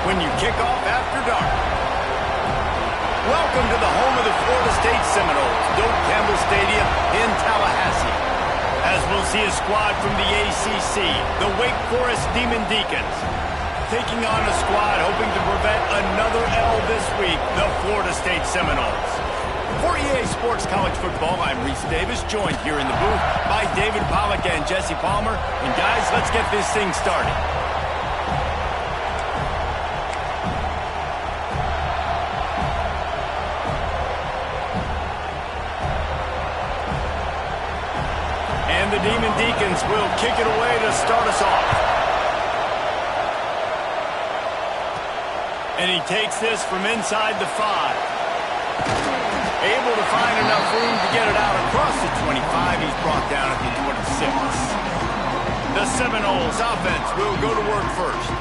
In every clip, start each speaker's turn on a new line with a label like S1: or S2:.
S1: when you kick off after dark. Welcome to the home of the Florida State Seminoles, Doak Campbell Stadium in Tallahassee. As we'll see a squad from the ACC, the Wake Forest Demon Deacons, taking on a squad hoping to prevent another L this week, the Florida State Seminoles. For EA Sports College Football, I'm Reese Davis, joined here in the booth by David Pollack and Jesse Palmer. And guys, let's get this thing started. And the Demon Deacons will kick it away to start us off. And he takes this from inside the 5. Able to find enough room to get it out across the 25. He's brought down at the 26. The Seminoles offense will go to work first.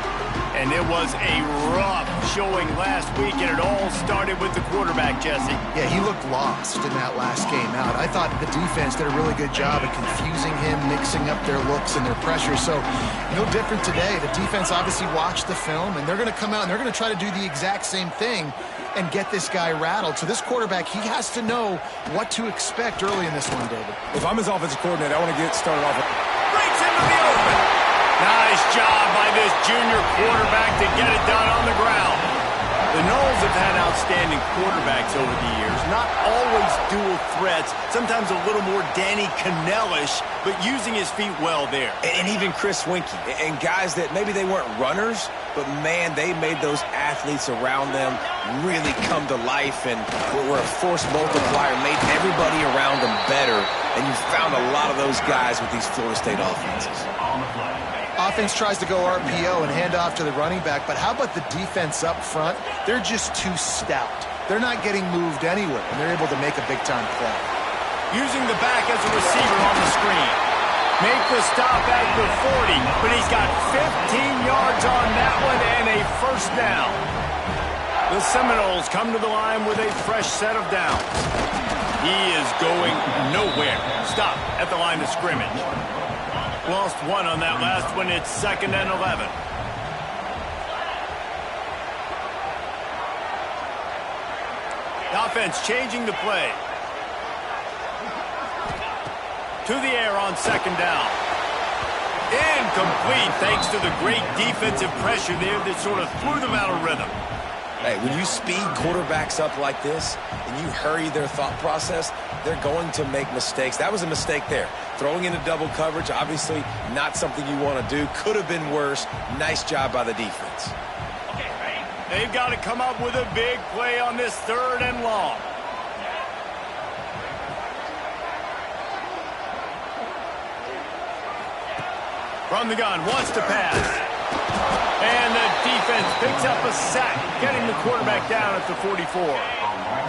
S1: And it was a rough showing last week, and it all started with the quarterback, Jesse.
S2: Yeah, he looked lost in that last game out. I thought the defense did a really good job of confusing him, mixing up their looks and their pressure. So no different today. The defense obviously watched the film, and they're going to come out and they're going to try to do the exact same thing and get this guy rattled. So this quarterback, he has to know what to expect early in this one, David.
S3: If I'm his offensive coordinator, I want to get started off.
S1: Breaks into the open. Nice job by this junior quarterback to get it done on the ground. The Noles have had outstanding quarterbacks over the years. Not always dual threats. Sometimes a little more Danny Cannell-ish, but using his feet well there.
S4: And even Chris Winkie. And guys that maybe they weren't runners, but, man, they made those athletes around them really come to life and were a force multiplier, made everybody around them better. And you found a lot of those guys with these Florida State offenses.
S2: Offense tries to go RPO and hand off to the running back, but how about the defense up front? They're just too stout. They're not getting moved anywhere, and they're able to make a big-time play.
S1: Using the back as a receiver on the screen. Make the stop at the 40, but he's got 15 yards on that one and a first down. The Seminoles come to the line with a fresh set of downs. He is going nowhere. Stop at the line of scrimmage. Lost one on that last one. It's 2nd and 11. The offense changing the play. To the air on 2nd down. Incomplete thanks to the great defensive pressure there that sort of threw them out of rhythm.
S4: Hey, when you speed quarterbacks up like this and you hurry their thought process, they're going to make mistakes. That was a mistake there. Throwing into double coverage, obviously not something you want to do. Could have been worse. Nice job by the defense.
S1: They've got to come up with a big play on this 3rd and long. From the gun, wants to pass. And the defense picks up a sack, getting the quarterback down at the 44.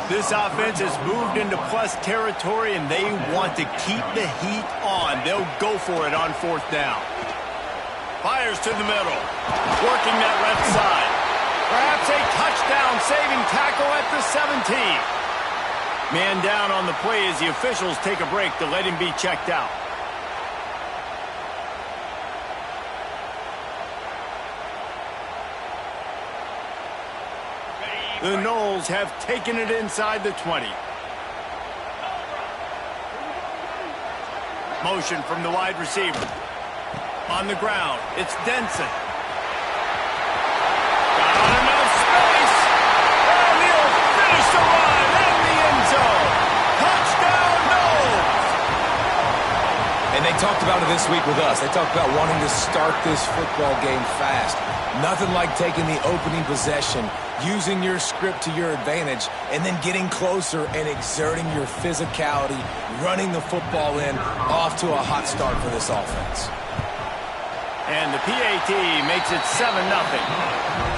S1: This offense has moved into plus territory, and they want to keep the heat on. They'll go for it on 4th down. Fires to the middle, working that left side. Perhaps a touchdown-saving tackle at the 17. Man down on the play as the officials take a break to let him be checked out. The Noles have taken it inside the 20. Motion from the wide receiver. On the ground, it's Denson. Got enough space. And he'll finish the run in the end zone. Touchdown, Noles!
S3: And they talked about it this week with us. They talked about wanting to start this football game fast. Nothing like taking the opening possession, using your script to your advantage, and then getting closer and exerting your physicality, running the football in, off to a hot start for this offense.
S1: And the PAT makes it 7-0.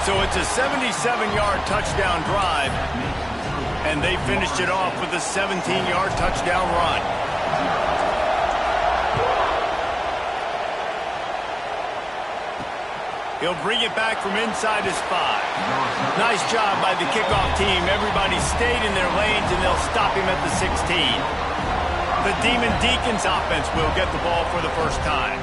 S1: So it's a 77-yard touchdown drive, and they finished it off with a 17-yard touchdown run. He'll bring it back from inside his 5. Nice job by the kickoff team. Everybody stayed in their lanes, and they'll stop him at the 16. The Demon Deacons offense will get the ball for the first time.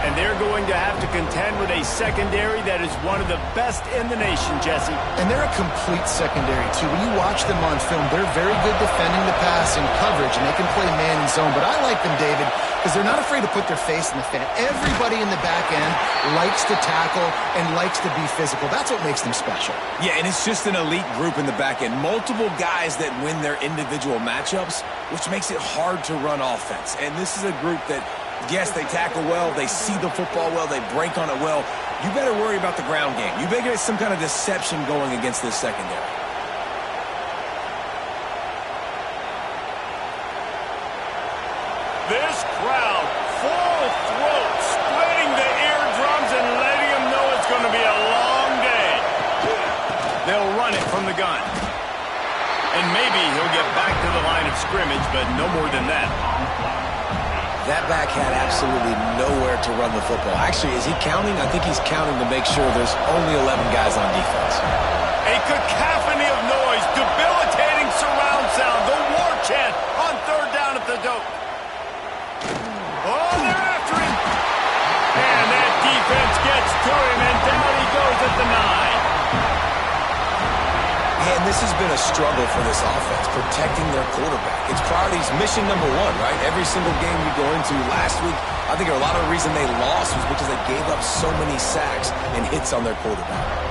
S1: And they're going to have to contend with a secondary that is one of the best in the nation, Jesse.
S2: And they're a complete secondary, too. When you watch them on film, they're very good defending the pass and coverage, and they can play man and zone. But I like them, David, because they're not afraid to put their face in the fan. Everybody in the back end likes to tackle and likes to be physical. That's what makes them special.
S3: Yeah, and it's just an elite group in the back end. Multiple guys that win their individual matchups, which makes it hard to run offense. And this is a group that, yes, they tackle well, they see the football well, they break on it well. You better worry about the ground game. You better get some kind of deception going against this secondary.
S1: This crowd, full throat, splitting the eardrums and letting them know it's going to be a long day. They'll run it from the gun. And maybe he'll get back to the line of scrimmage, but no more than that.
S4: That back had absolutely nowhere to run the football. Actually, is he counting? I think he's counting to make sure there's only 11 guys on defense.
S1: A cacophony of noise, debilitating surround sound, the war chant on third down at the dope. Oh, they're after him. And that defense gets to him, and down he goes at the 9.
S3: And this has been a struggle for this offense, protecting their quarterback. It's priorities, mission number one, right? Every single game you go into last week, I think a lot of the reason they lost was because they gave up so many sacks and hits on their quarterback.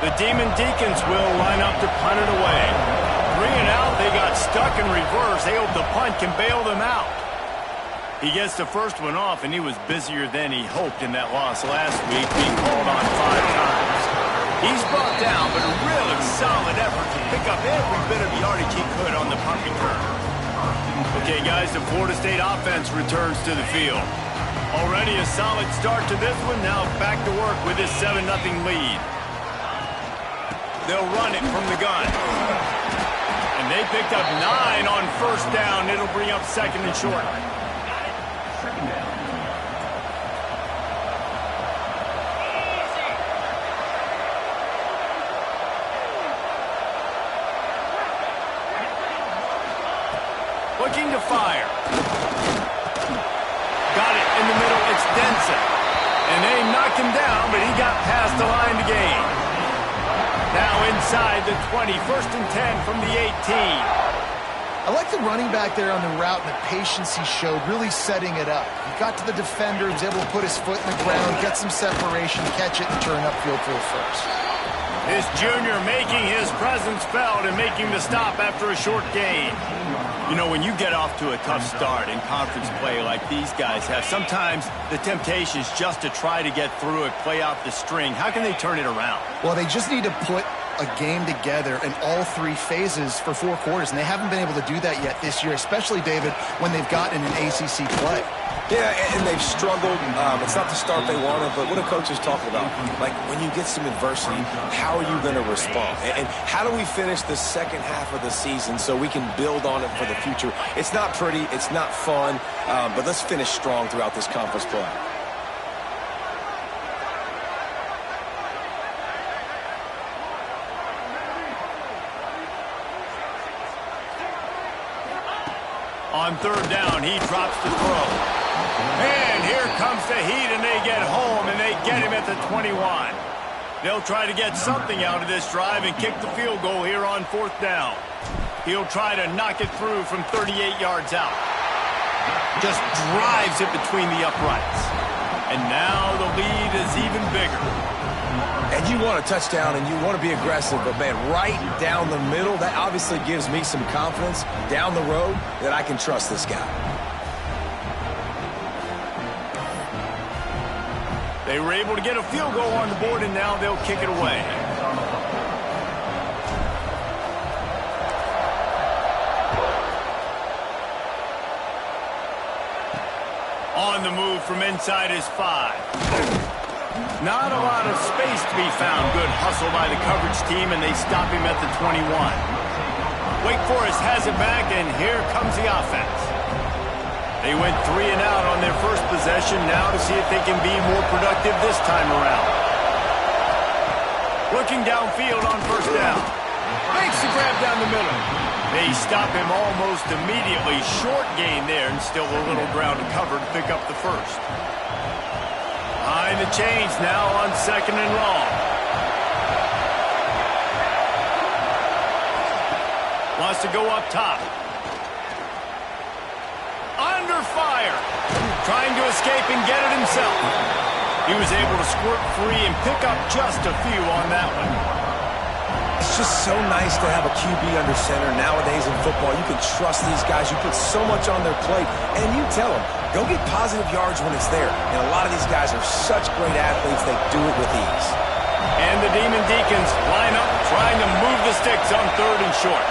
S1: The Demon Deacons will line up to punt it away. 3 and out, they got stuck in reverse. They hope the punt can bail them out. He gets the first one off, and he was busier than he hoped in that loss last week, being called on 5 times. He's brought down, but a really solid effort to pick up every bit of yardage he could on the punt return. Okay, guys, the Florida State offense returns to the field. Already a solid start to this one. Now back to work with this 7-0 lead. They'll run it from the gun. And they picked up 9 on first down. It'll bring up 2nd and short. Looking to fire. Got it in the middle. It's Denson. And they knocked him down, but he got past the line to gain. Now inside the 20, 1st and 10 from the 18.
S2: I like the running back there on the route and the patience he showed, really setting it up. He got to the defender, was able to put his foot in the ground, get some separation, catch it, and turn upfield for the first.
S1: This junior making his presence felt and making the stop after a short gain. You know, when you get off to a tough start in conference play like these guys have, sometimes the temptation is just to try to get through it, play out the string. How can they turn it around?
S2: Well, they just need to put a game together in all 3 phases for 4 quarters, and they haven't been able to do that yet this year, especially, David, when they've gotten an ACC play.
S3: Yeah, and they've struggled. It's not the start they wanted, but what are coaches talking about? Like, when you get some adversity, how are you going to respond? And how do we finish the second half of the season so we can build on it for the future? It's not pretty. It's not fun. But let's finish strong throughout this conference play.
S1: On third down, he drops the throw. And here comes the heat, and they get home, and they get him at the 21. They'll try to get something out of this drive and kick the field goal here on 4th down. He'll try to knock it through from 38 yards out. Just drives it between the uprights. And now the lead is even bigger.
S3: And you want a touchdown, and you want to be aggressive, but, man, right down the middle, that obviously gives me some confidence down the road that I can trust this guy.
S1: They were able to get a field goal on the board, and now they'll kick it away. On the move from inside his 5. Not a lot of space to be found. Good hustle by the coverage team, and they stop him at the 21. Wake Forest has it back, and here comes the offense. They went 3 and out on their first possession, now to see if they can be more productive this time around. Looking downfield on first down. Makes the grab down the middle. They stop him almost immediately. Short gain there, and still a little ground to cover to pick up the first. Behind the chains now on 2nd and long. Wants to go up top. Under fire. Trying to escape and get it himself. He was able to squirt free and pick up just a few on that one.
S4: It's just so nice to have a QB under center nowadays in football. You can trust these guys. You put so much on their plate, and you tell them, go get positive yards when it's there. And a lot of these guys are such great athletes, they do it with ease.
S1: And the Demon Deacons line up, trying to move the sticks on 3rd and short.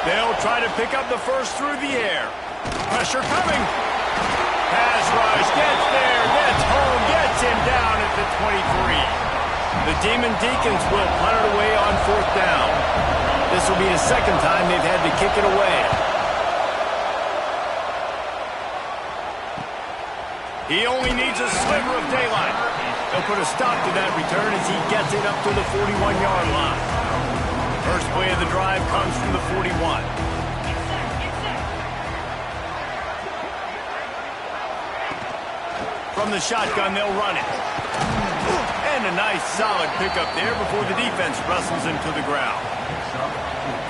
S1: They'll try to pick up the first through the air. Pressure coming. Pass rush, gets there, gets home, gets him down at the 23. The Demon Deacons will punt it away on 4th down. This will be the 2nd time they've had to kick it away. He only needs a sliver of daylight. They'll put a stop to that return as he gets it up to the 41-yard line. First play of the drive comes from the 41. From the shotgun, they'll run it. And a nice, solid pickup there before the defense wrestles him to the ground.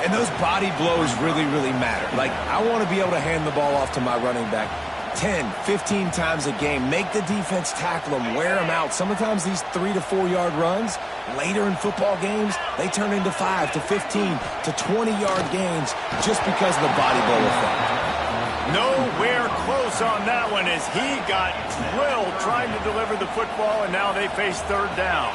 S4: And those body blows really, really matter. Like, I want to be able to hand the ball off to my running back 10, 15 times a game. Make the defense tackle them, wear them out. Sometimes these 3 to 4 yard runs, later in football games, they turn into 5 to 15 to 20-yard gains just because of the body blow effect.
S1: Nowhere close on that one as he got drilled trying to deliver the football, and now they face 3rd down.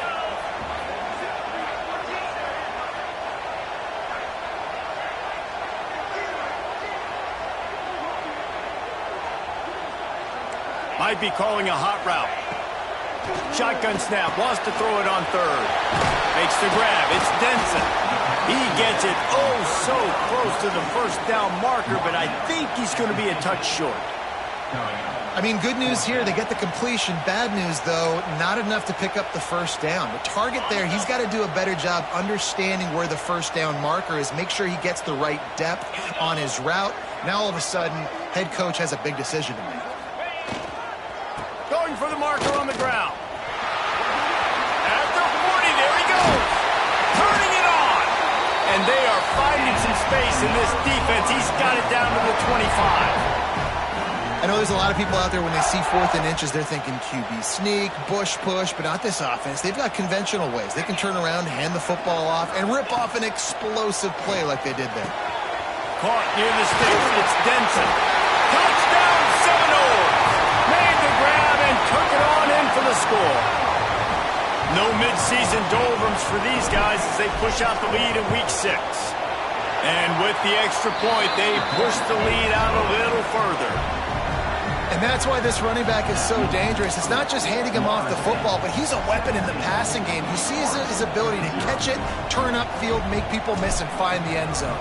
S1: Might be calling a hot route. Shotgun snap, wants to throw it on 3rd. Makes the grab, it's Denson. He gets it so close to the first down marker, but I think he's going to be a touch short.
S2: I mean, good news here, they get the completion. Bad news, though, not enough to pick up the first down. The target there, he's got to do a better job understanding where the first down marker is, make sure he gets the right depth on his route. Now, all of a sudden, head coach has a big decision to make.
S1: Going for the marker on the ground. At the 40, there he goes. Turning it on. And they are finding some space in this defense. He's got it down to the 25.
S2: I know there's a lot of people out there when they see 4th and inches, they're thinking QB sneak, bush push, but not this offense. They've got conventional ways. They can turn around, hand the football off, and rip off an explosive play like they did there.
S1: Caught near the sticks. It's Denson. Touchdown Seminoles. Made the grab and took it on in for the score. No midseason doldrums for these guys as they push out the lead in week 6. And with the extra point, they push the lead out a little further.
S2: And that's why this running back is so dangerous. It's not just handing him off the football, but he's a weapon in the passing game. You see his ability to catch it, turn upfield, make people miss, and find the end zone.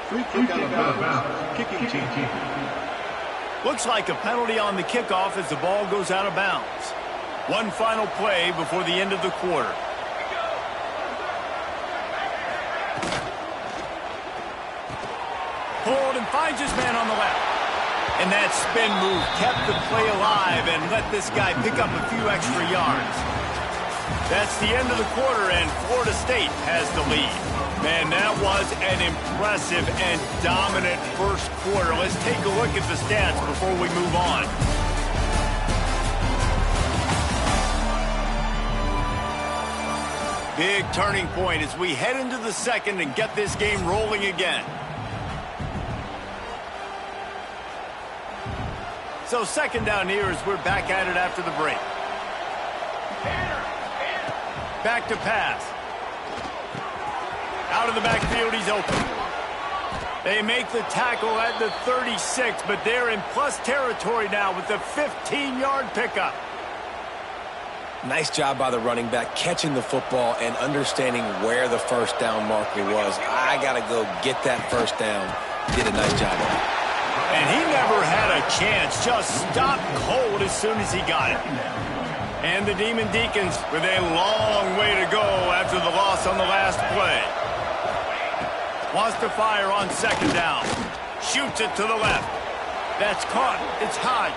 S5: Free kick out of bounds. Kicking team.
S1: Looks like a penalty on the kickoff as the ball goes out of bounds. One final play before the end of the quarter. Pulled and finds his man on the left. And that spin move kept the play alive and let this guy pick up a few extra yards. That's the end of the quarter, and Florida State has the lead. Man, that was an impressive and dominant first quarter. Let's take a look at the stats before we move on. Big turning point as we head into the second and get this game rolling again. So second down here as we're back at it after the break. Back to pass. Out of the backfield, he's open. They make the tackle at the 36, but they're in plus territory now with the 15-yard pickup.
S3: Nice job by the running back catching the football and understanding where the first down marker was. I got to go get that first down. Did a nice job of it.
S1: And he never had a chance. Just stopped cold as soon as he got it. And the Demon Deacons with a long way to go after the loss on the last play. Wants to fire on second down. Shoots it to the left. That's caught. It's Hodge.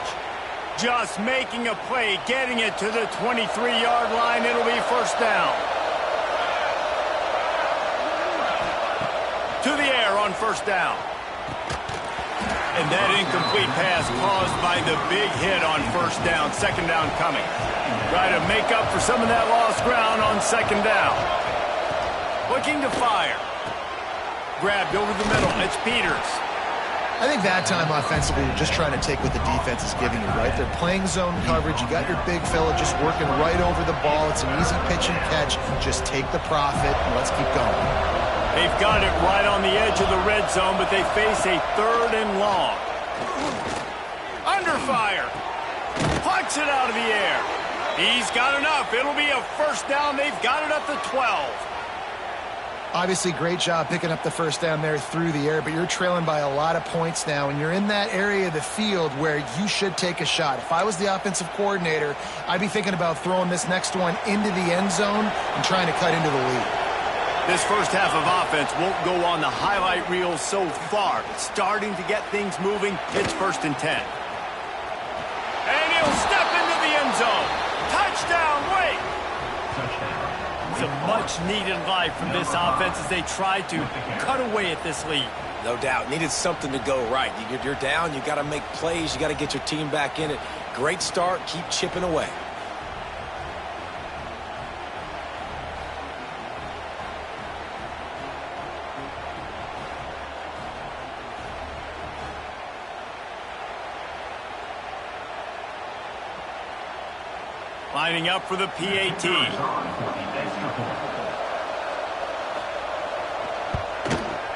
S1: Just making a play, getting it to the 23-yard line. It'll be first down. To the air on first down. And that incomplete pass caused by the big hit on first down. Second down coming. Try to make up for some of that lost ground on second down. Looking to fire. Grabbed over the middle. It's Peters.
S2: I think that time offensively, you're just trying to take what the defense is giving you, right? They're playing zone coverage. You got your big fella just working right over the ball. It's an easy pitch and catch. Just take the profit and let's keep going.
S1: They've got it right on the edge of the red zone, but they face a third and long. Under fire. Puts it out of the air. He's got enough. It'll be a first down. They've got it at the 12.
S2: Obviously, great job picking up the first down there through the air, but you're trailing by a lot of points now, and you're in that area of the field where you should take a shot. If I was the offensive coordinator, I'd be thinking about throwing this next one into the end zone and trying to cut into the lead.
S1: This first half of offense won't go on the highlight reel so far, but starting to get things moving. It's 1st and 10. And he'll step into the end zone. Touchdown, Wake! It's a much-needed life from this offense as they try to cut away at this lead.
S3: No doubt. Needed something to go right. You're down. You got to make plays. You got to get your team back in it. Great start. Keep chipping away.
S1: Lining up for the PAT.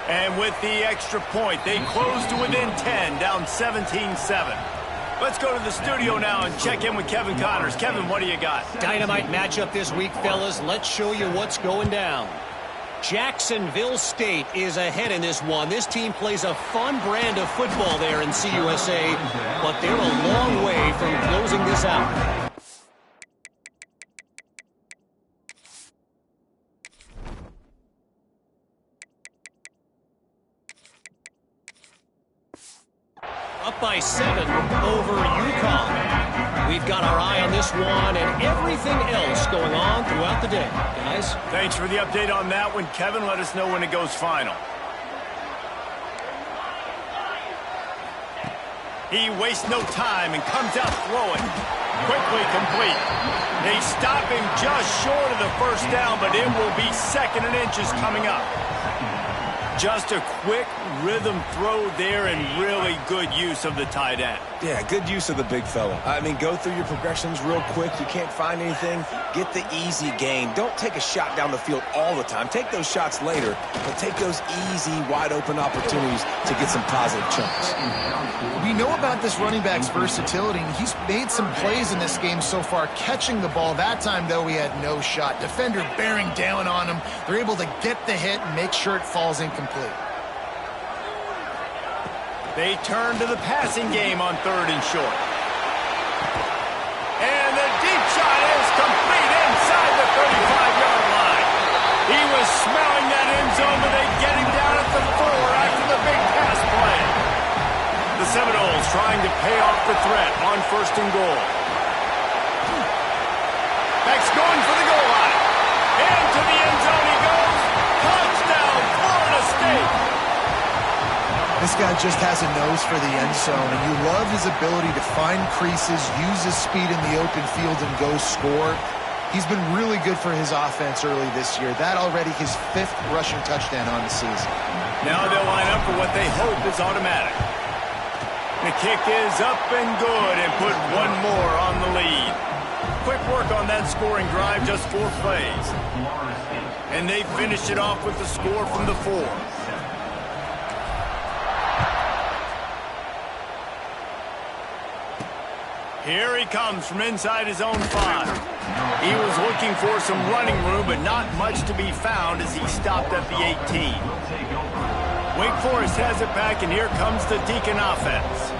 S1: And with the extra point, they close to within 10, down 17-7. Let's go to the studio now and check in with Kevin Connors. Kevin, what do you got?
S6: Dynamite matchup this week, fellas. Let's show you what's going down. Jacksonville State is ahead in this one. This team plays a fun brand of football there in CUSA, but they're a long way from closing this out. Up by 7 over UConn. We've got our eye on this one and everything else going on throughout the day. Guys?
S1: Thanks for the update on that one, Kevin. Let us know when it goes final. He wastes no time and comes out throwing. Quickly complete. They stop him just short of the first down, but it will be 2nd and inches coming up. Just a quick rhythm throw there and really good use of the tight end.
S3: Yeah, good use of the big fella. I mean, go through your progressions real quick. You can't find anything. Get the easy gain. Don't take a shot down the field all the time. Take those shots later, but take those easy, wide-open opportunities to get some positive chunks.
S2: We know about this running back's versatility. He's made some plays in this game so far, catching the ball. That time, though, he had no shot. Defender bearing down on him. They're able to get the hit and make sure it falls incomplete.
S1: They turn to the passing game on 3rd and short. And the deep shot is complete inside the 35-yard line. He was smelling that end zone, but they get him down at the 4 after the big pass play. The Seminoles trying to pay off the threat on 1st and goal. Beck's going for the goal line. Into the end zone he goes. Touchdown, Florida State.
S2: This guy just has a nose for the end zone, and you love his ability to find creases, use his speed in the open field, and go score. He's been really good for his offense early this year. That already his 5th rushing touchdown on the season.
S1: Now they'll line up for what they hope is automatic. The kick is up and good and put one more on the lead. Quick work on that scoring drive, just 4 plays. And they finish it off with the score from the 4. Here he comes from inside his own 5. He was looking for some running room, but not much to be found as he stopped at the 18. Wake Forest has it back, and here comes the Deacon offense.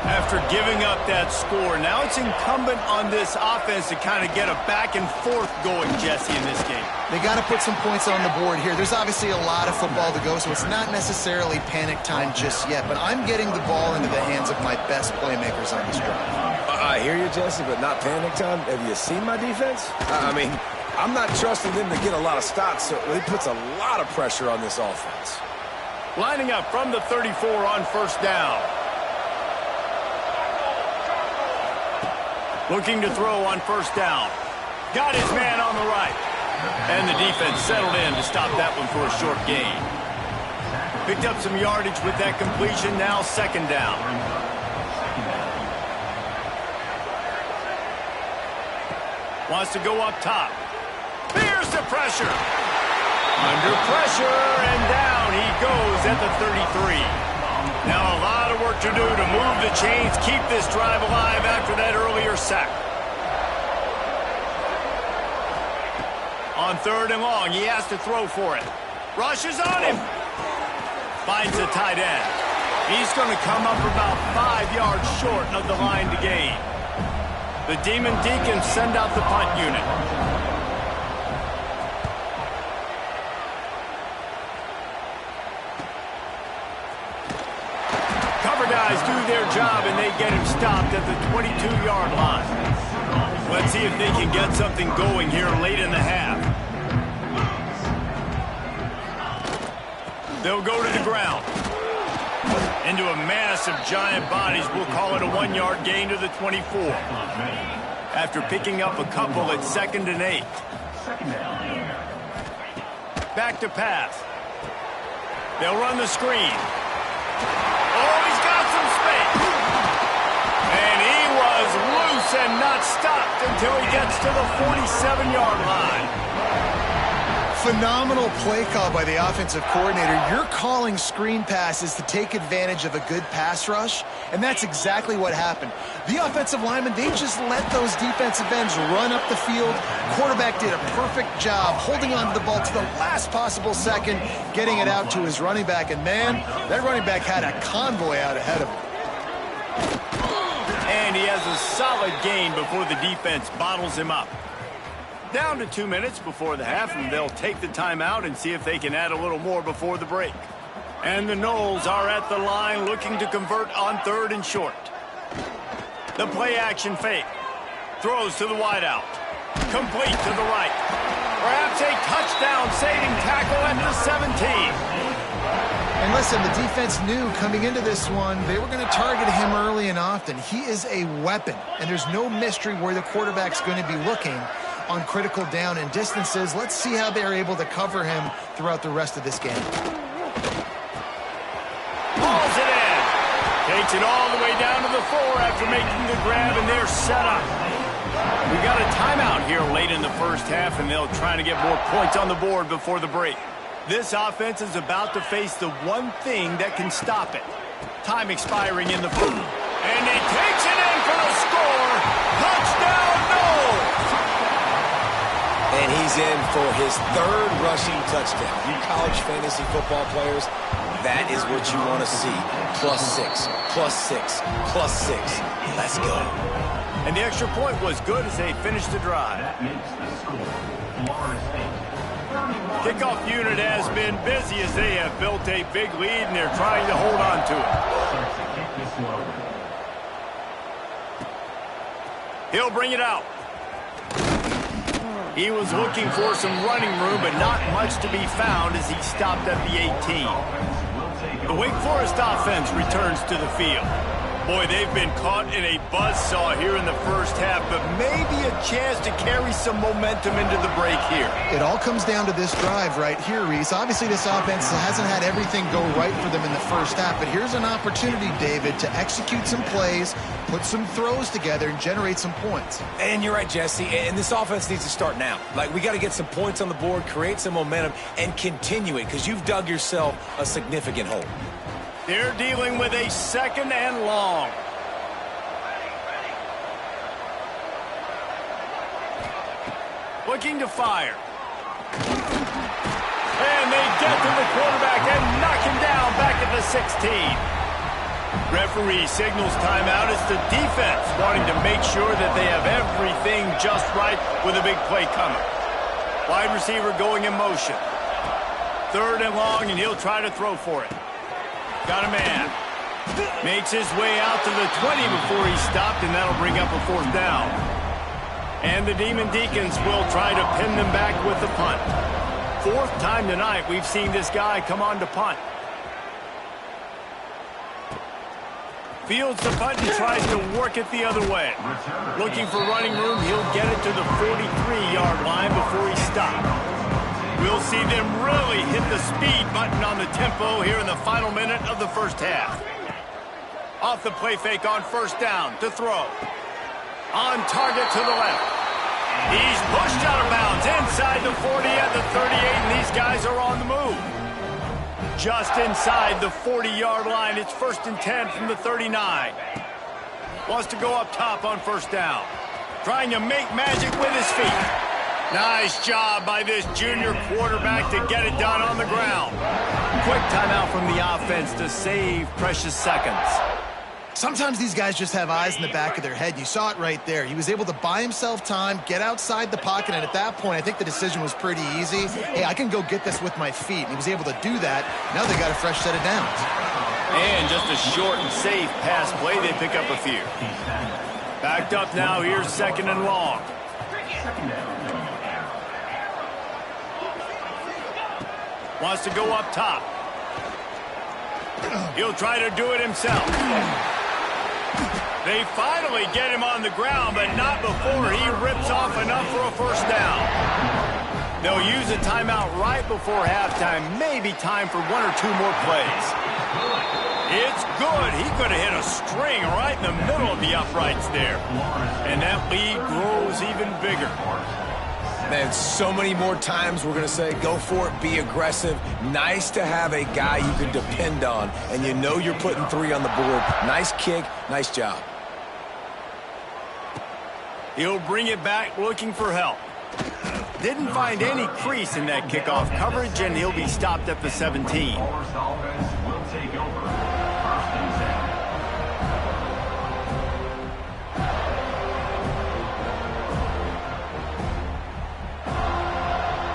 S1: After giving up that score, now it's incumbent on this offense to kind of get a back and forth going, Jesse, in this game.
S2: They got to put some points on the board here. There's obviously a lot of football to go, so it's not necessarily panic time just yet, but I'm getting the ball into the hands of my best playmakers on this drive.
S3: I hear you, Jesse, but not panic time. Have you seen my defense? I mean, I'm not trusting them to get a lot of stops, so it puts a lot of pressure on this offense.
S1: Lining up from the 34 on first down. Looking to throw on first down. Got his man on the right. And the defense settled in to stop that one for a short gain. Picked up some yardage with that completion. Now second down. Wants to go up top. Here's the pressure. Under pressure, and down he goes at the 33. Now a lot of work to do to move the chains, keep this drive alive after that earlier sack. On third and long, he has to throw for it. Rushes on him. Finds the tight end. He's going to come up about 5 yards short of the line to gain. The Demon Deacons send out the punt unit. Guys do their job, and they get him stopped at the 22-yard line. Let's see if they can get something going here late in the half. They'll go to the ground. Into a mass of giant bodies, we'll call it a 1-yard gain to the 24. After picking up a couple at 2nd and 8. Back to pass. They'll run the screen. Oh, he's got some space. And he was loose and not stopped until he gets to the 47-yard line.
S2: Phenomenal play call by the offensive coordinator. You're calling screen passes to take advantage of a good pass rush, and that's exactly what happened. The offensive linemen, they just let those defensive ends run up the field. Quarterback did a perfect job holding on to the ball to the last possible second, getting it out to his running back, and man, that running back had a convoy out ahead of him.
S1: And he has a solid gain before the defense bottles him up. Down to 2 minutes before the half, and they'll take the timeout and see if they can add a little more before the break. And the Noles are at the line looking to convert on 3rd and short. The play-action fake. Throws to the wideout. Complete to the right. Perhaps a touchdown-saving tackle at the 17.
S2: And listen, the defense knew coming into this one, they were going to target him early and often. He is a weapon, and there's no mystery where the quarterback's going to be looking on critical down and distances. Let's see how they're able to cover him throughout the rest of this game.
S1: Hauls it in. Takes it all the way down to the 4 after making the grab, and they're set up. We got a timeout here late in the first half, and they'll try to get more points on the board before the break. This offense is about to face the one thing that can stop it. Time expiring in the 4th. And he takes it in for a score. Touchdown, Noles!
S3: And he's in for his 3rd rushing touchdown. You college fantasy football players, that is what you want to see. +6, +6, +6. Let's go.
S1: And the extra point was good as they finished the drive. Kickoff unit has been busy as they have built a big lead, and they're trying to hold on to it. He'll bring it out. He was looking for some running room, but not much to be found as he stopped at the 18. The Wake Forest offense returns to the field. Boy, they've been caught in a buzzsaw here in the first half, but maybe a chance to carry some momentum into the break here.
S2: It all comes down to this drive right here, Reese. Obviously, this offense hasn't had everything go right for them in the first half, but here's an opportunity, David, to execute some plays, put some throws together, and generate some points.
S3: And you're right, Jesse, and this offense needs to start now. Like, we got to get some points on the board, create some momentum, and continue it, because you've dug yourself a significant hole.
S1: They're dealing with a 2nd and long. looking to fire. And they get to the quarterback and knock him down back at the 16. Referee signals timeout. It's the defense wanting to make sure that they have everything just right with a big play coming. Wide receiver going in motion. 3rd and long, and he'll try to throw for it. Got a man. Makes his way out to the 20 before he's stopped, and that'll bring up a 4th down. And the Demon Deacons will try to pin them back with the punt. 4th time tonight we've seen this guy come on to punt. Fields the punt and tries to work it the other way. Looking for running room, he'll get it to the 43-yard line before he stops. We'll see them really hit the speed button on the tempo here in the final minute of the first half. Off the play fake on 1st down to throw. On target to the left. He's pushed out of bounds inside the 40 at the 38, and these guys are on the move. Just inside the 40-yard line. It's 1st and 10 from the 39. Wants to go up top on 1st down. Trying to make magic with his feet. Nice job by this junior quarterback to get it done on the ground. Quick timeout from the offense to save precious seconds.
S2: Sometimes these guys just have eyes in the back of their head. You saw it right there. He was able to buy himself time, get outside the pocket, and at that point, I think the decision was pretty easy. Hey, I can go get this with my feet. And he was able to do that. Now they got a fresh set of downs.
S1: And just a short and safe pass play. They pick up a few. Backed up now. Here's 2nd and long. Wants to go up top. He'll try to do it himself. They finally get him on the ground, but not before he rips off enough for a 1st down. They'll use a timeout right before halftime. Maybe time for 1 or 2 more plays. It's good. He could have hit a string right in the middle of the uprights there. And that lead grows even bigger.
S3: Man, so many more times we're going to say, go for it, be aggressive. Nice to have a guy you can depend on, and you know you're putting 3 on the board. Nice kick, nice job.
S1: He'll bring it back looking for help. Didn't find any crease in that kickoff coverage, and he'll be stopped at the 17.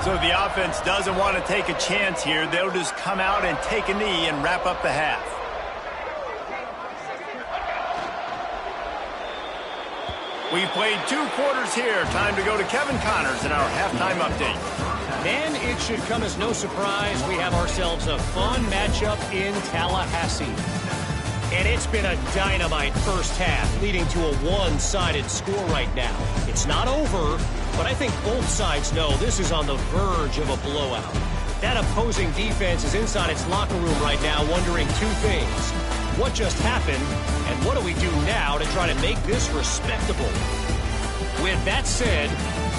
S1: So the offense doesn't want to take a chance here. They'll just come out and take a knee and wrap up the half. We've played 2 quarters here. Time to go to Kevin Connors in our halftime update.
S6: And it should come as no surprise we have ourselves a fun matchup in Tallahassee. And it's been a dynamite first half, leading to a one-sided score right now. It's not over, but I think both sides know this is on the verge of a blowout. That opposing defense is inside its locker room right now wondering 2 things. What just happened, and what do we do now to try to make this respectable? With that said,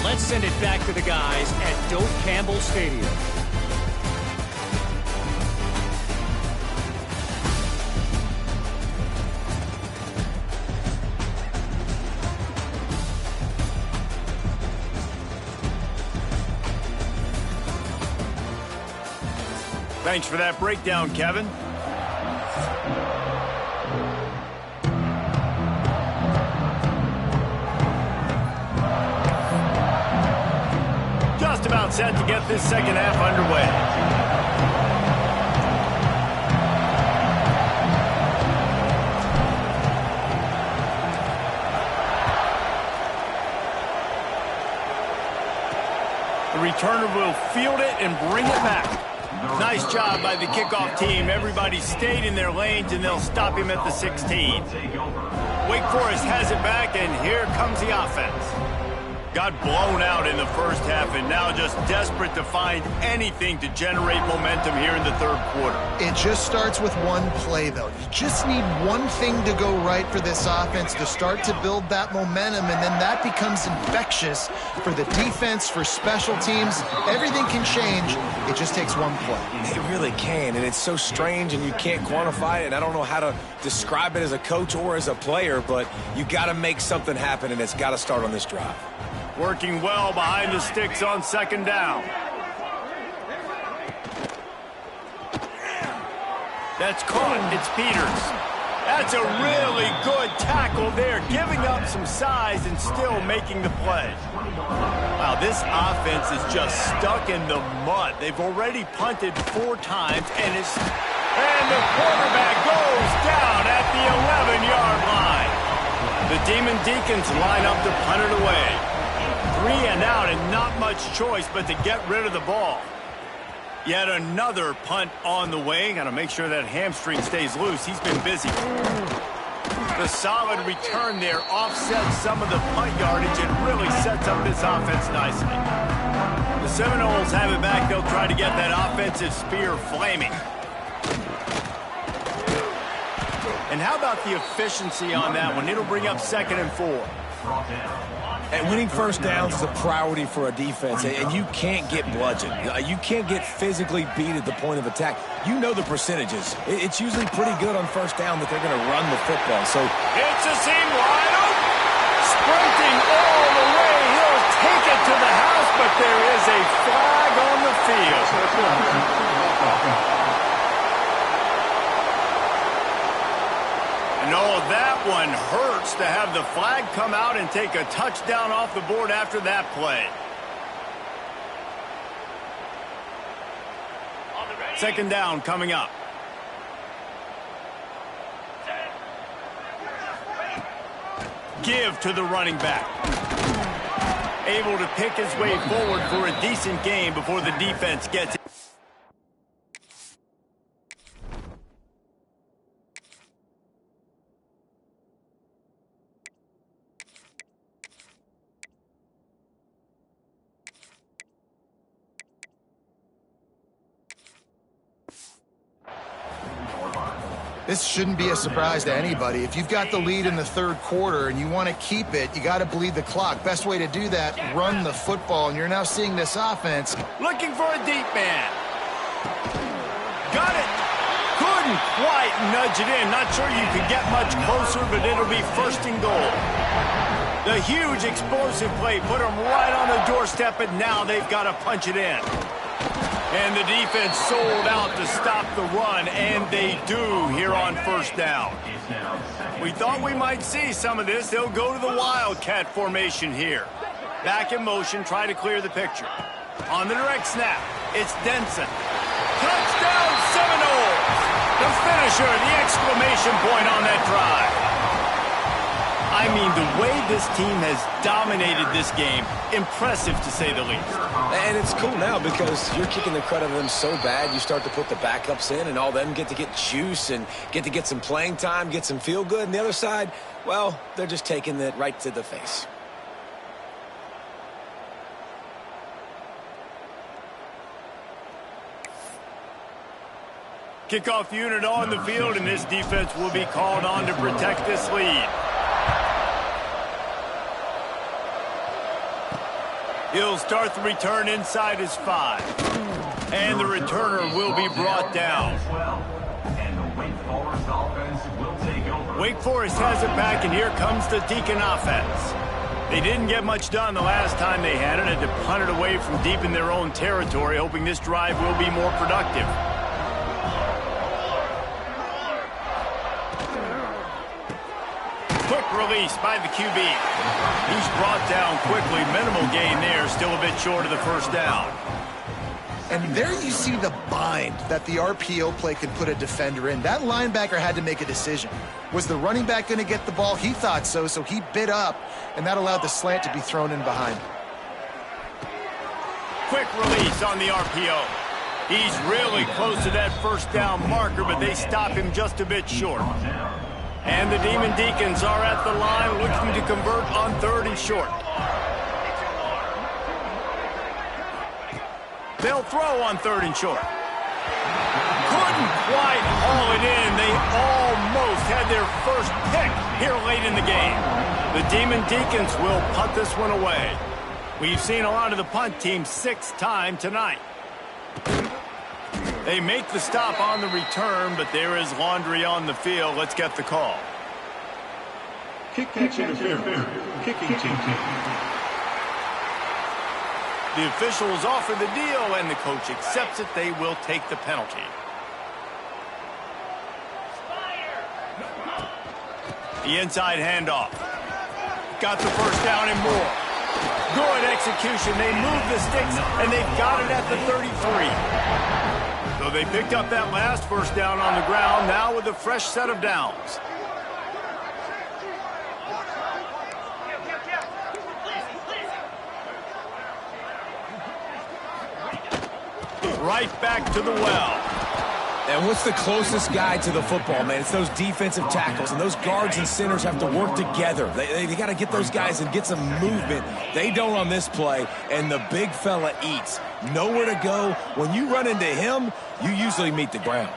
S6: let's send it back to the guys at Doak Campbell Stadium.
S1: Thanks for that breakdown, Kevin. Just about set to get this second half underway. The returner will field it and bring it back. Nice job by the kickoff team. Everybody stayed in their lanes, and they'll stop him at the 16. Wake Forest has it back, and here comes the offense. Got blown out in the first half, and now just desperate to find anything to generate momentum here in the 3rd quarter.
S2: It just starts with one play, though. You just need one thing to go right for this offense to start to build that momentum, and then that becomes infectious for the defense, for special teams. Everything can change. It just takes one play.
S3: It really can, and it's so strange, and you can't quantify it, and I don't know how to describe it as a coach or as a player, but you got to make something happen, and it's got to start on this drive.
S1: Working well behind the sticks on second down. That's caught. It's Peters. That's a really good tackle there, giving up some size and still making the play. Wow, this offense is just stuck in the mud. They've already punted 4 times, and the quarterback goes down at the 11-yard line. The Demon Deacons line up to punt it away. 3 and out, and not much choice but to get rid of the ball. Yet another punt on the way. Got to make sure that hamstring stays loose. He's been busy. The solid return there offsets some of the punt yardage and really sets up this offense nicely. The Seminoles have it back. They'll try to get that offensive spear flaming. And how about the efficiency on that one? It'll bring up 2nd and 4.
S3: And winning first downs is a priority for a defense, and you can't get bludgeoned. You can't get physically beat at the point of attack. You know the percentages. It's usually pretty good on first down that they're going to run the football. So
S1: it's a seam wide open. Sprinting all the way. He'll take it to the house, but there is a flag on the field. No, that one hurts to have the flag come out and take a touchdown off the board after that play. Second down coming up. Give to the running back. Able to pick his way forward for a decent gain before the defense gets it.
S2: This shouldn't be a surprise to anybody. If you've got the lead in the 3rd quarter and you want to keep it, you got to bleed the clock. Best way to do that, run the football. And you're now seeing this offense.
S1: Looking for a deep man. Got it. Couldn't quite nudge it in. Not sure you could get much closer, but it'll be 1st and goal. The huge explosive play put them right on the doorstep, and now they've got to punch it in. And the defense sold out to stop the run, and they do here on 1st down. We thought we might see some of this. They'll go to the Wildcat formation here. Back in motion, try to clear the picture. On the direct snap, it's Denson. Touchdown Seminoles! The finisher, the exclamation point on that drive. I mean, the way this team has dominated this game, impressive to say the least.
S3: And it's cool now because you're kicking the credit of them so bad, you start to put the backups in, and all them get to get juice and get to get some playing time, get some feel good. And the other side, well, they're just taking it right to the face.
S1: Kickoff unit on the field, and this defense will be called on to protect this lead. He'll start the return inside his 5. And the returner will be brought down. Wake Forest has it back, and here comes the Deacon offense. They didn't get much done the last time they had it. Had to punt it away from deep in their own territory, hoping this drive will be more productive. Quick release by the QB. He's brought down quickly. Minimal gain there. Still a bit short of the 1st down.
S2: And there you see the bind that the RPO play could put a defender in. That linebacker had to make a decision. Was the running back going to get the ball? He thought so, so he bit up, and that allowed the slant to be thrown in behind.
S1: Quick release on the RPO. He's really close to that 1st down marker, but they stop him just a bit short. And the Demon Deacons are at the line looking to convert on 3rd and short. They'll throw on 3rd and short. Couldn't quite haul it in. They almost had their first pick here late in the game. The Demon Deacons will punt this one away. We've seen a lot of the punt team 6 times tonight. They make the stop on the return, but there is laundry on the field. Let's get the call.
S5: Kick catch interference. Kicking team.
S1: The officials offer the deal, and the coach accepts it. They will take the penalty. The inside handoff. Got the first down and more. Good execution. They move the sticks, and they've got it at the 33. So they picked up that last first down on the ground, now with a fresh set of downs. Right back to the well.
S3: And what's the closest guy to the football, man? It's those defensive tackles, and those guards and centers have to work together. They got to get those guys and get some movement. They don't on this play, and the big fella eats. Nowhere to go. When you run into him, you usually meet the ground.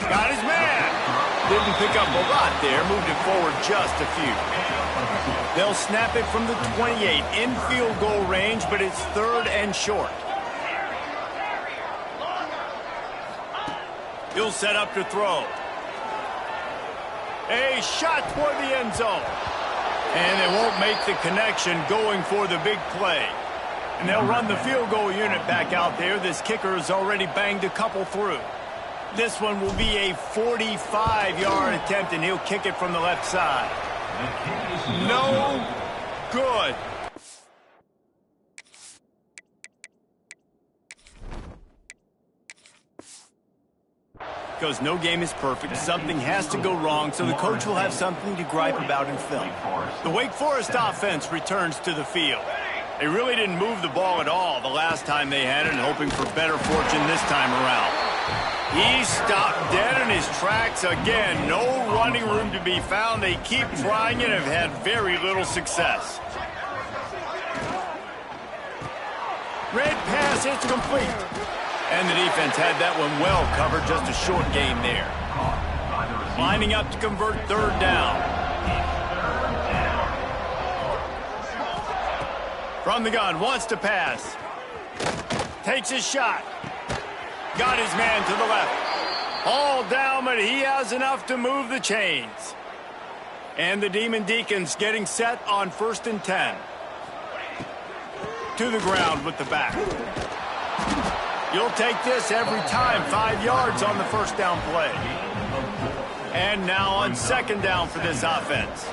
S1: Got his man. Didn't pick up a lot there. Moved it forward just a few. They'll snap it from the 28 in field goal range, but it's 3rd and short. He'll set up to throw. A shot toward the end zone. And they won't make the connection going for the big play. And they'll run the field goal unit back out there. This kicker has already banged a couple through. This one will be a 45-yard attempt, and he'll kick it from the left side. No good. Because no game is perfect, something has to go wrong, so the coach will have something to gripe about in film. The Wake Forest offense returns to the field. They really didn't move the ball at all the last time they had it, and hoping for better fortune this time around. He stopped dead in his tracks again. No running room to be found. They keep trying and have had very little success. Red pass, it's complete. And the defense had that one well covered, just a short gain there. Lining up to convert 3rd down. From the gun, wants to pass. Takes his shot. Got his man to the left. All down, but he has enough to move the chains. And the Demon Deacons getting set on 1st and 10. To the ground with the back. You'll take this every time. 5 yards on the first down play. And now on 2nd down for this offense.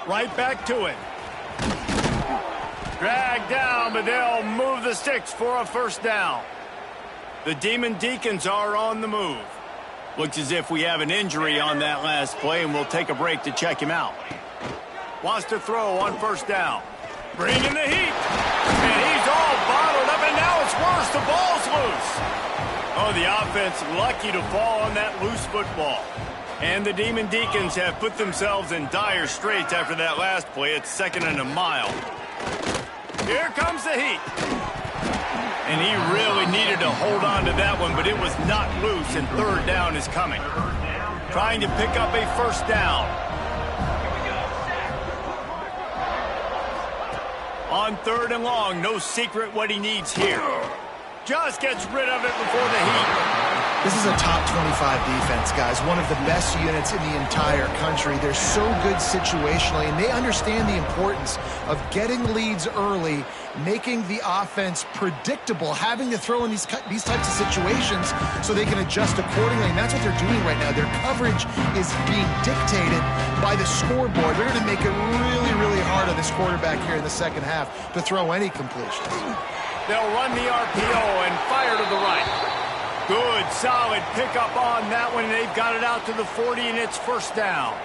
S1: Right back to it. Dragged down, but they'll move the sticks for a 1st down. The Demon Deacons are on the move. Looks as if we have an injury on that last play, and we'll take a break to check him out. Wants to throw on 1st down. Bringing the heat. And he's all bottled up, and now it's worse. The ball's loose. Oh, the offense lucky to fall on that loose football. And the Demon Deacons have put themselves in dire straits after that last play. It's 2nd and a mile. Here comes the heat. And he really needed to hold on to that one, but it was not loose, and 3rd down is coming. Trying to pick up a 1st down. On 3rd and long, no secret what he needs here. Just gets rid of it before the heat.
S2: This is a top 25 defense, guys. One of the best units in the entire country. They're so good situationally, and they understand the importance of getting leads early, making the offense predictable, having to throw in these types of situations so they can adjust accordingly. And that's what they're doing right now. Their coverage is being dictated by the scoreboard. They're going to make it really, really hard on this quarterback here in the 2nd half to throw any completions.
S1: They'll run the RPO and fire to the right. Good, solid pickup on that one. They've got it out to the 40, and it's 1st down.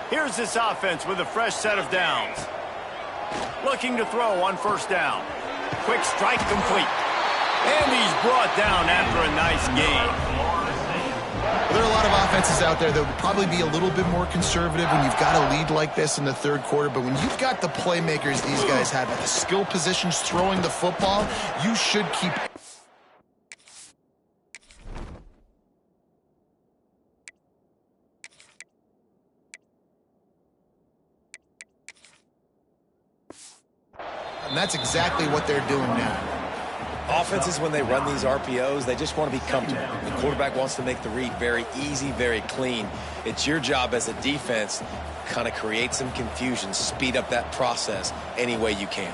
S1: Here's this offense with a fresh set of downs. Looking to throw on 1st down. Quick strike complete. And he's brought down after a nice gain.
S2: There are a lot of offenses out there that would probably be a little bit more conservative when you've got a lead like this in the 3rd quarter, but when you've got the playmakers these guys have at the skill positions throwing the football, you should keep... And that's exactly what they're doing now.
S4: Offenses, when they run these RPOs, they just want to be comfortable. The quarterback wants to make the read very easy, very clean. It's your job as a defense to kind of create some confusion, speed up that process any way you can.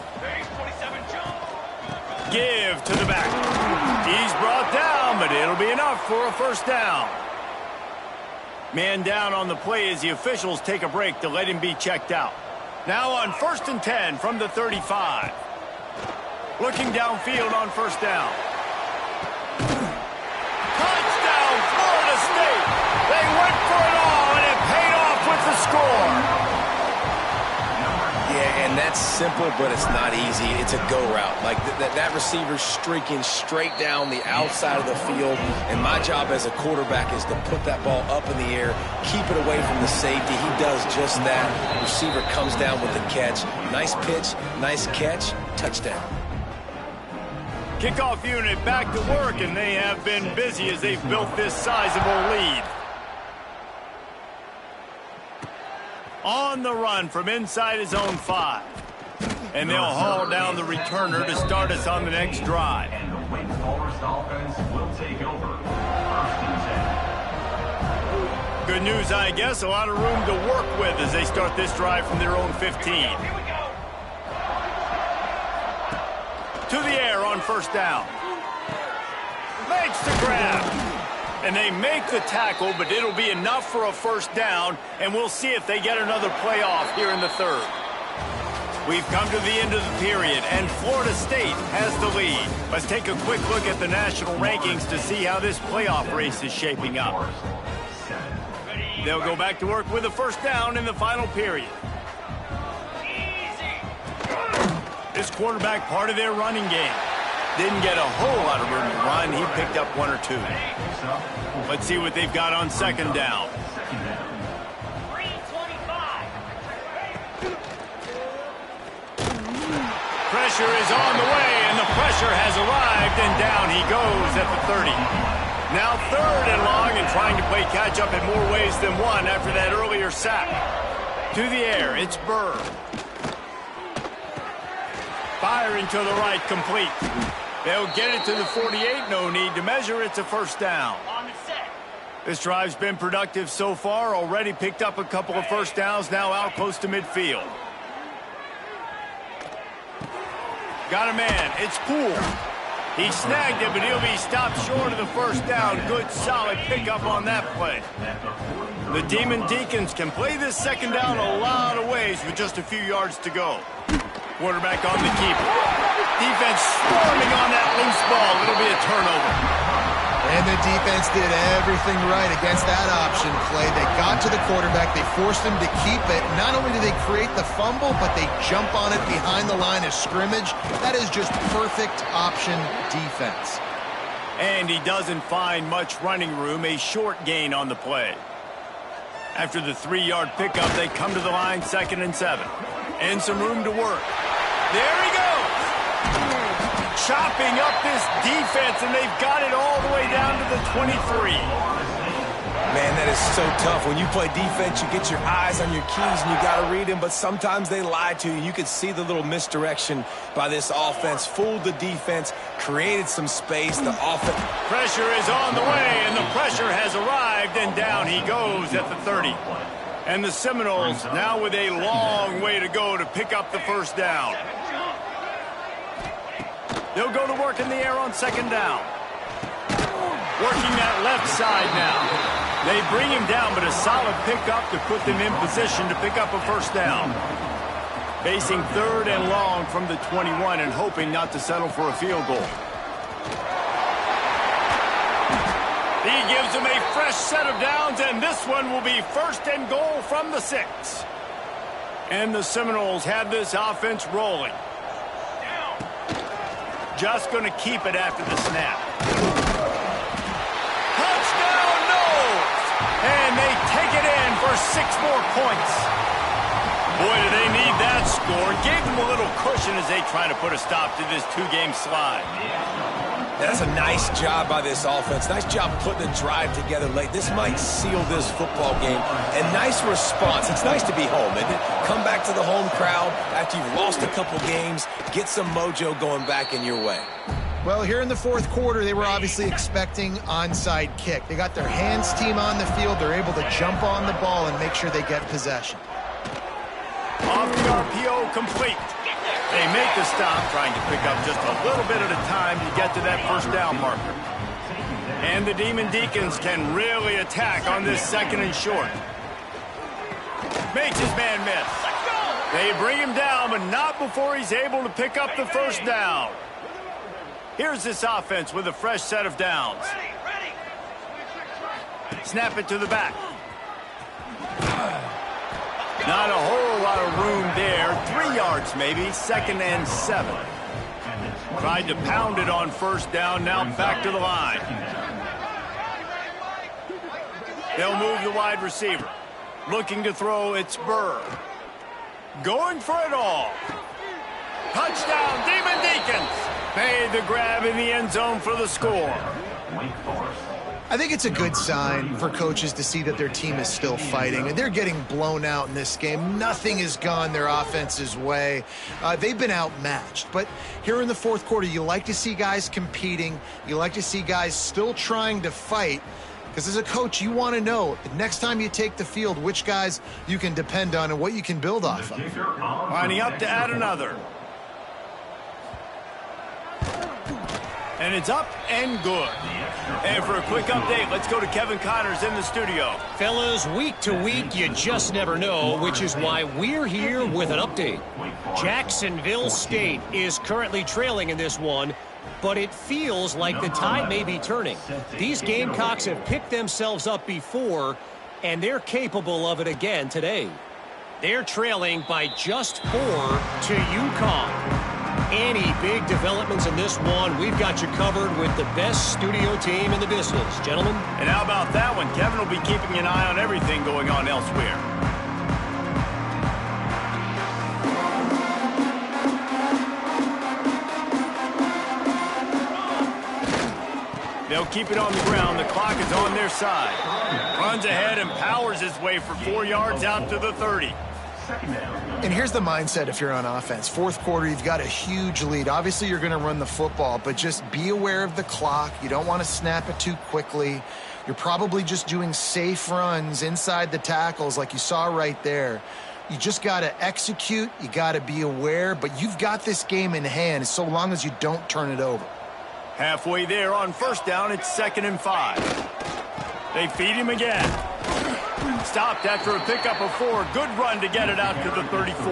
S1: Give to the back. He's brought down, but it'll be enough for a first down. Man down on the play as the officials take a break to let him be checked out. Now on 1st and 10 from the 35. Looking downfield on first down. Touchdown, Florida State. They went for it all, and it paid off with the score.
S4: Yeah, and that's simple, but it's not easy. It's a go route. Like that receiver's streaking straight down the outside of the field, and my job as a quarterback is to put that ball up in the air, keep it away from the safety. He does just that. The receiver comes down with the catch. Nice pitch, nice catch, touchdown.
S1: Kickoff unit back to work, and they have been busy as they've built this sizable lead. On the run from inside his own 5. And they'll haul down the returner to start us on the next drive.
S7: And the Wake Forest offense will take over. 1st and 10.
S1: Good news, I guess. A lot of room to work with as they start this drive from their own 15. To the air on first down. Makes the grab. And they make the tackle, but it'll be enough for a first down, and we'll see if they get another play off here in the 3rd. We've come to the end of the period, and Florida State has the lead. Let's take a quick look at the national rankings to see how this playoff race is shaping up. They'll go back to work with a first down in the final period. This quarterback part of their running game. Didn't get a whole lot of room to run. He picked up 1 or 2. Let's see what they've got on second down. Pressure is on the way, and the pressure has arrived, and down he goes at the 30. Now 3rd and long, and trying to play catch-up in more ways than one after that earlier sack. To the air, it's Burr. Firing to the right, complete. They'll get it to the 48, no need to measure. It's a first down. This drive's been productive so far, already picked up a couple of first downs, now out close to midfield. Got a man, it's Poole. He snagged it, but he'll be stopped short of the first down. Good, solid pickup on that play. The Demon Deacons can play this second down a lot of ways with just a few yards to go. Quarterback on the keeper. Defense swarming on that loose ball. It'll be a turnover.
S2: And the defense did everything right against that option play. They got to the quarterback. They forced him to keep it. Not only do they create the fumble, but they jump on it behind the line of scrimmage. That is just perfect option defense.
S1: And he doesn't find much running room. A short gain on the play. After the 3-yard pickup, they come to the line 2nd and 7. And some room to work. There he goes. Chopping up this defense, and they've got it all the way down to the 23.
S4: Man, that is so tough. When you play defense, you get your eyes on your keys, and you got to read them, but sometimes they lie to you. You could see the little misdirection by this offense. Fooled the defense, created some space. The offense.
S1: Pressure is on the way, and the pressure has arrived, and down he goes at the 30. And the Seminoles now with a long way to go to pick up the first down. They'll go to work in the air on second down. Working that left side now. They bring him down, but a solid pickup to put them in position to pick up a first down. Facing 3rd and long from the 21 and hoping not to settle for a field goal. He gives them a fresh set of downs, and this one will be 1st and goal from the 6. And the Seminoles have this offense rolling. Just going to keep it after the snap. Touchdown, Noles! And they take it in for 6 more points. Boy, do they need that score. Gave them a little cushion as they try to put a stop to this 2-game slide.
S4: That's a nice job by this offense. Nice job putting a drive together late. This might seal this football game. And nice response. It's nice to be home, isn't it? Come back to the home crowd after you've lost a couple games. Get some mojo going back in your way.
S2: Well, here in the fourth quarter, they were obviously expecting onside kick. They got their hands team on the field. They're able to jump on the ball and make sure they get possession.
S1: Off the RPO, complete. They make the stop, trying to pick up just a little bit at a time to get to that first down marker. And the Demon Deacons can really attack on this second and short. Makes his man miss. They bring him down, but not before he's able to pick up the first down. Here's this offense with a fresh set of downs. Snap it to the back. Not a whole lot of room there. 3 yards maybe, 2nd and 7. Tried to pound it on first down, now back to the line. They'll move the wide receiver. Looking to throw, it's Burr. Going for it all. Touchdown, Demon Deacons. Made the grab in the end zone for the score.
S2: I think it's a good sign for coaches to see that their team is still fighting. And they're getting blown out in this game. Nothing has gone their offense's way. They've been outmatched. But here in the fourth quarter, you like to see guys competing. You like to see guys still trying to fight. Because as a coach, you want to know the next time you take the field which guys you can depend on and what you can build off of.
S1: Lining up to add another. And it's up and good. And for a quick update, let's go to Kevin Connors in the studio.
S6: Fellas, week to week, you just never know, which is why we're here with an update. Jacksonville State is currently trailing in this one, but it feels like the tide may be turning. These Gamecocks have picked themselves up before, and they're capable of it again today. They're trailing by just 4 to UConn. Any big developments in this one, we've got you covered with the best studio team in the business, gentlemen.
S1: And how about that one? Kevin will be keeping an eye on everything going on elsewhere. They'll keep it on the ground. The clock is on their side. Runs ahead and powers his way for 4 yards out to the 30.
S2: And here's the mindset if you're on offense. Fourth quarter, you've got a huge lead. Obviously, you're going to run the football, but just be aware of the clock. You don't want to snap it too quickly. You're probably just doing safe runs inside the tackles like you saw right there. You just got to execute. You got to be aware, but you've got this game in hand so long as you don't turn it over.
S1: Halfway there on first down, it's 2nd and 5. They feed him again. Stopped after a pickup of 4. Good run to get it out to the 34.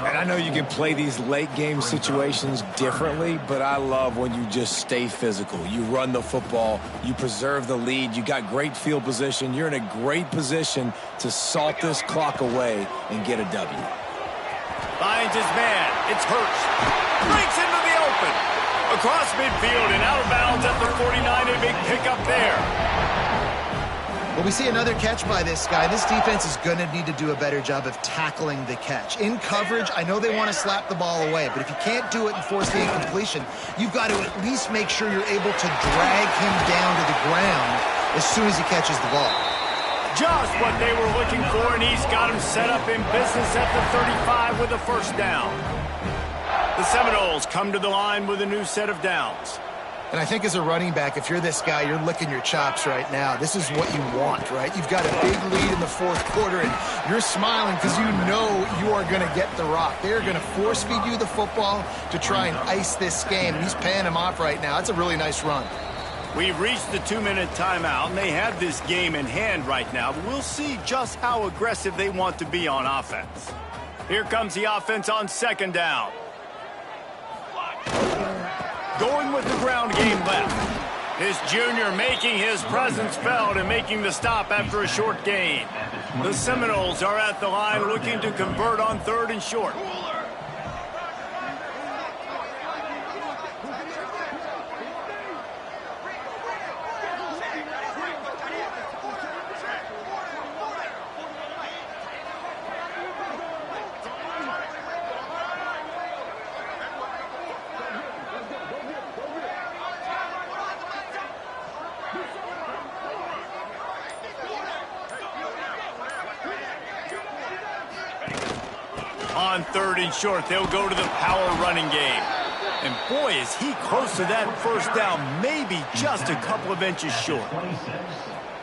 S3: And I know you can play these late game situations differently, but I love when you just stay physical. You run the football, you preserve the lead, you got great field position, you're in a great position to salt this clock away and get a W.
S1: Finds his man. It's Hurst. Breaks into the open. Across midfield and out of bounds at the 49. A big pickup there.
S2: Well, we see another catch by this guy. This defense is going to need to do a better job of tackling the catch. In coverage, I know they want to slap the ball away, but if you can't do it and force the incompletion, you've got to at least make sure you're able to drag him down to the ground as soon as he catches the ball.
S1: Just what they were looking for, and he's got him set up in business at the 35 with a first down. The Seminoles come to the line with a new set of downs.
S2: And I think as a running back, if you're this guy, you're licking your chops right now. This is what you want, right? You've got a big lead in the fourth quarter, and you're smiling because you know you are going to get the rock. They're going to force feed you the football to try and ice this game. He's paying him off right now. That's a really nice run.
S1: We've reached the 2-minute timeout, and they have this game in hand right now. But we'll see just how aggressive they want to be on offense. Here comes the offense on 2nd down. Going with the ground game left. This junior making his presence felt and making the stop after a short gain. The Seminoles are at the line looking to convert on 3rd and short. On 3rd and short, they'll go to the power running game. And boy, is he close to that first down, maybe just a couple of inches short.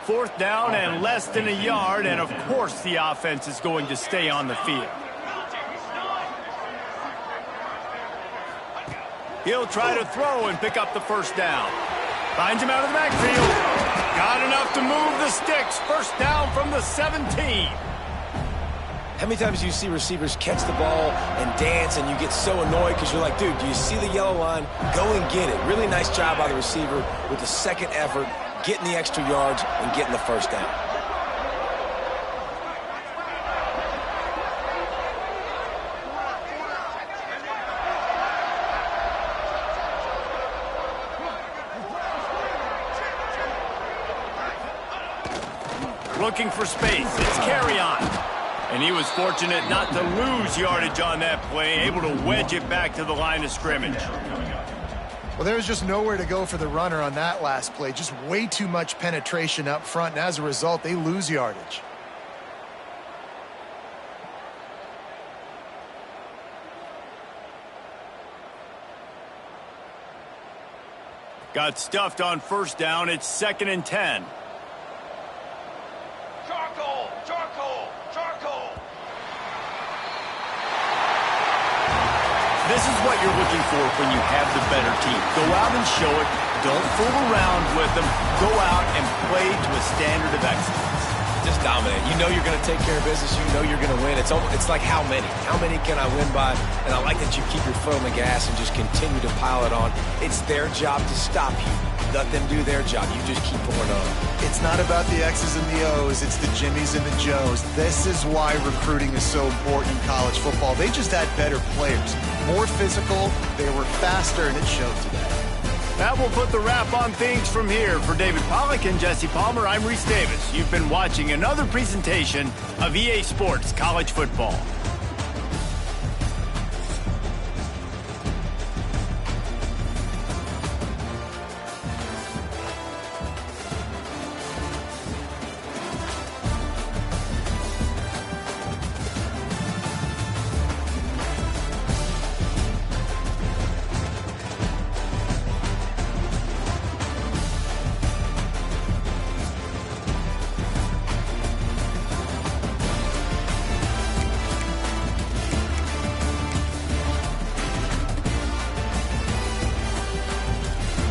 S1: 4th down and less than a yard, and of course the offense is going to stay on the field. He'll try to throw and pick up the first down. Finds him out of the backfield. Got enough to move the sticks. First down from the 17.
S4: How many times do you see receivers catch the ball and dance and you get so annoyed because you're like, dude, do you see the yellow line? Go and get it. Really nice job by the receiver with the second effort, getting the extra yards and getting the first down.
S1: Looking for space. It's carry on. And he was fortunate not to lose yardage on that play, able to wedge it back to the line of scrimmage.
S2: Well, there was just nowhere to go for the runner on that last play. Just way too much penetration up front, and as a result, they lose yardage.
S1: Got stuffed on first down. It's 2nd and 10. This is what you're looking for when you have the better team. Go out and show it. Don't fool around with them. Go out and play to a standard of excellence.
S4: Just dominate. You know you're going to take care of business. You know you're going to win. It's like how many? How many can I win by? And I like that you keep your foot on the gas and just continue to pile it on. It's their job to stop you. Let them do their job. You just keep pouring on.
S2: It's not about the X's and the O's. It's the Jimmies and the Joes. This is why recruiting is so important in college football. They just had better players. More physical. They were faster, and it showed today.
S1: That will put the wrap on things from here. For David Pollack and Jesse Palmer, I'm Reese Davis. You've been watching another presentation of EA Sports College Football.